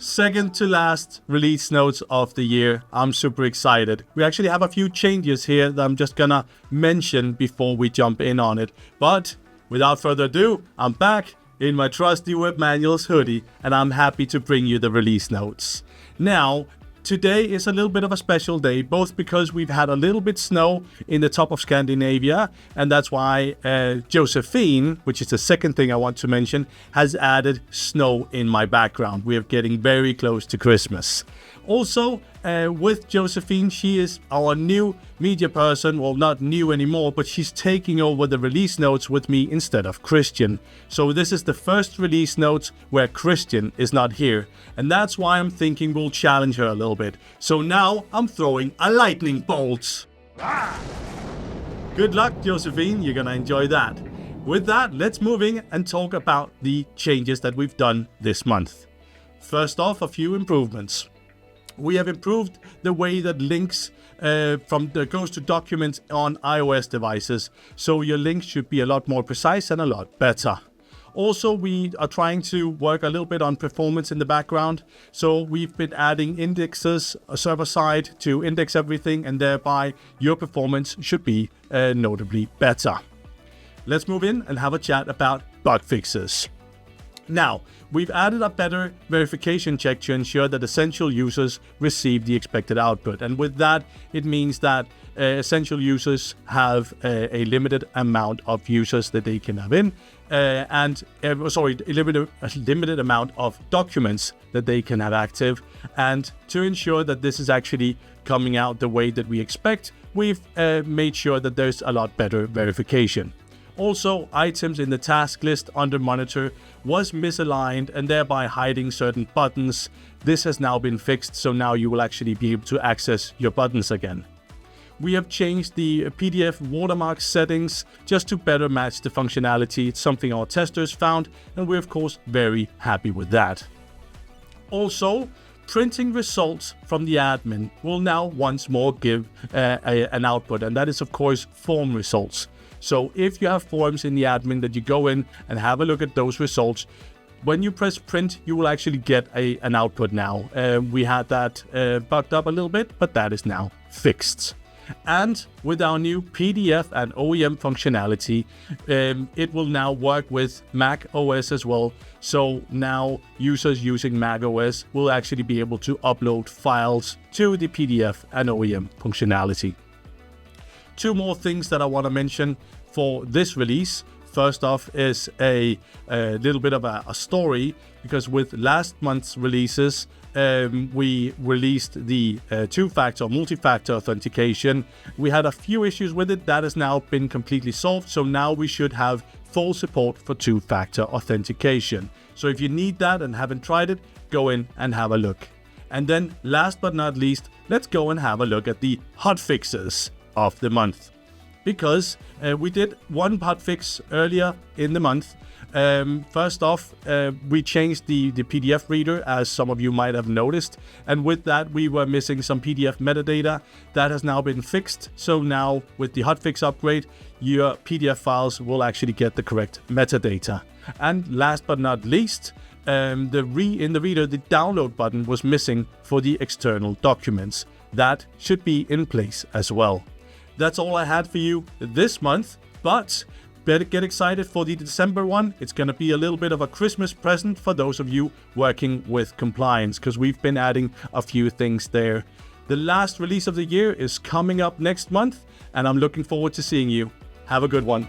second to last release notes of the year. I'm super excited. We actually have a few changes here that I'm just gonna mention before we jump in on it. But without further ado, I'm back in my trusty Web Manuals hoodie, and I'm happy to bring you the release notes. Now, today is a little bit of a special day, both because we've had a little bit snow in the top of Scandinavia, and that's why Josephine, which is the second thing I want to mention, has added snow in my background. We are getting very close to Christmas. Also, with Josephine, she is our new media person. Well, not new anymore, but she's taking over the release notes with me instead of Christian. So this is the first release notes where Christian is not here. And that's why I'm thinking we'll challenge her a little bit. So now I'm throwing a lightning bolt. Good luck, Josephine. You're gonna enjoy that. With that, let's move in and talk about the changes that we've done this month. First off, a few improvements. We have improved the way that links goes to documents on iOS devices, so your links should be a lot more precise and a lot better. Also, we are trying to work a little bit on performance in the background, so we've been adding indexes server-side to index everything, and thereby your performance should be notably better. Let's move in and have a chat about bug fixes. Now, we've added a better verification check to ensure that essential users receive the expected output. And with that, it means that essential users have a limited amount of users that they can have in, a limited amount of documents that they can have active. And to ensure that this is actually coming out the way that we expect, we've made sure that there's a lot better verification. Also, items in the task list under monitor was misaligned and thereby hiding certain buttons. This has now been fixed, so now you will actually be able to access your buttons again. We have changed the PDF watermark settings just to better match the functionality. It's something our testers found, and we're of course very happy with that. Also, printing results from the admin will now once more give an output, and that is of course form results. So if you have forms in the admin that you go in and have a look at those results, when you press print, you will actually get an output now. We had that bugged up a little bit, but that is now fixed. And with our new PDF and OEM functionality, it will now work with Mac OS as well. So now users using Mac OS will actually be able to upload files to the PDF and OEM functionality. Two more things that I want to mention for this release. First off is a little bit of a story, because with last month's releases, we released the two-factor or multi-factor authentication. We had a few issues with it. That has now been completely solved. So now we should have full support for two-factor authentication. So if you need that and haven't tried it, go in and have a look. And then last but not least, let's go and have a look at the hotfixes of the month, because we did one hotfix earlier in the month. First off, we changed the PDF reader, as some of you might have noticed, and with that we were missing some PDF metadata. That has now been fixed, so now with the hotfix upgrade, your PDF files will actually get the correct metadata. And last but not least, in the reader, the download button was missing for the external documents. That should be in place as well. That's all I had for you this month, but better get excited for the December one. It's going to be a little bit of a Christmas present for those of you working with compliance, because we've been adding a few things there. The last release of the year is coming up next month, and I'm looking forward to seeing you. Have a good one.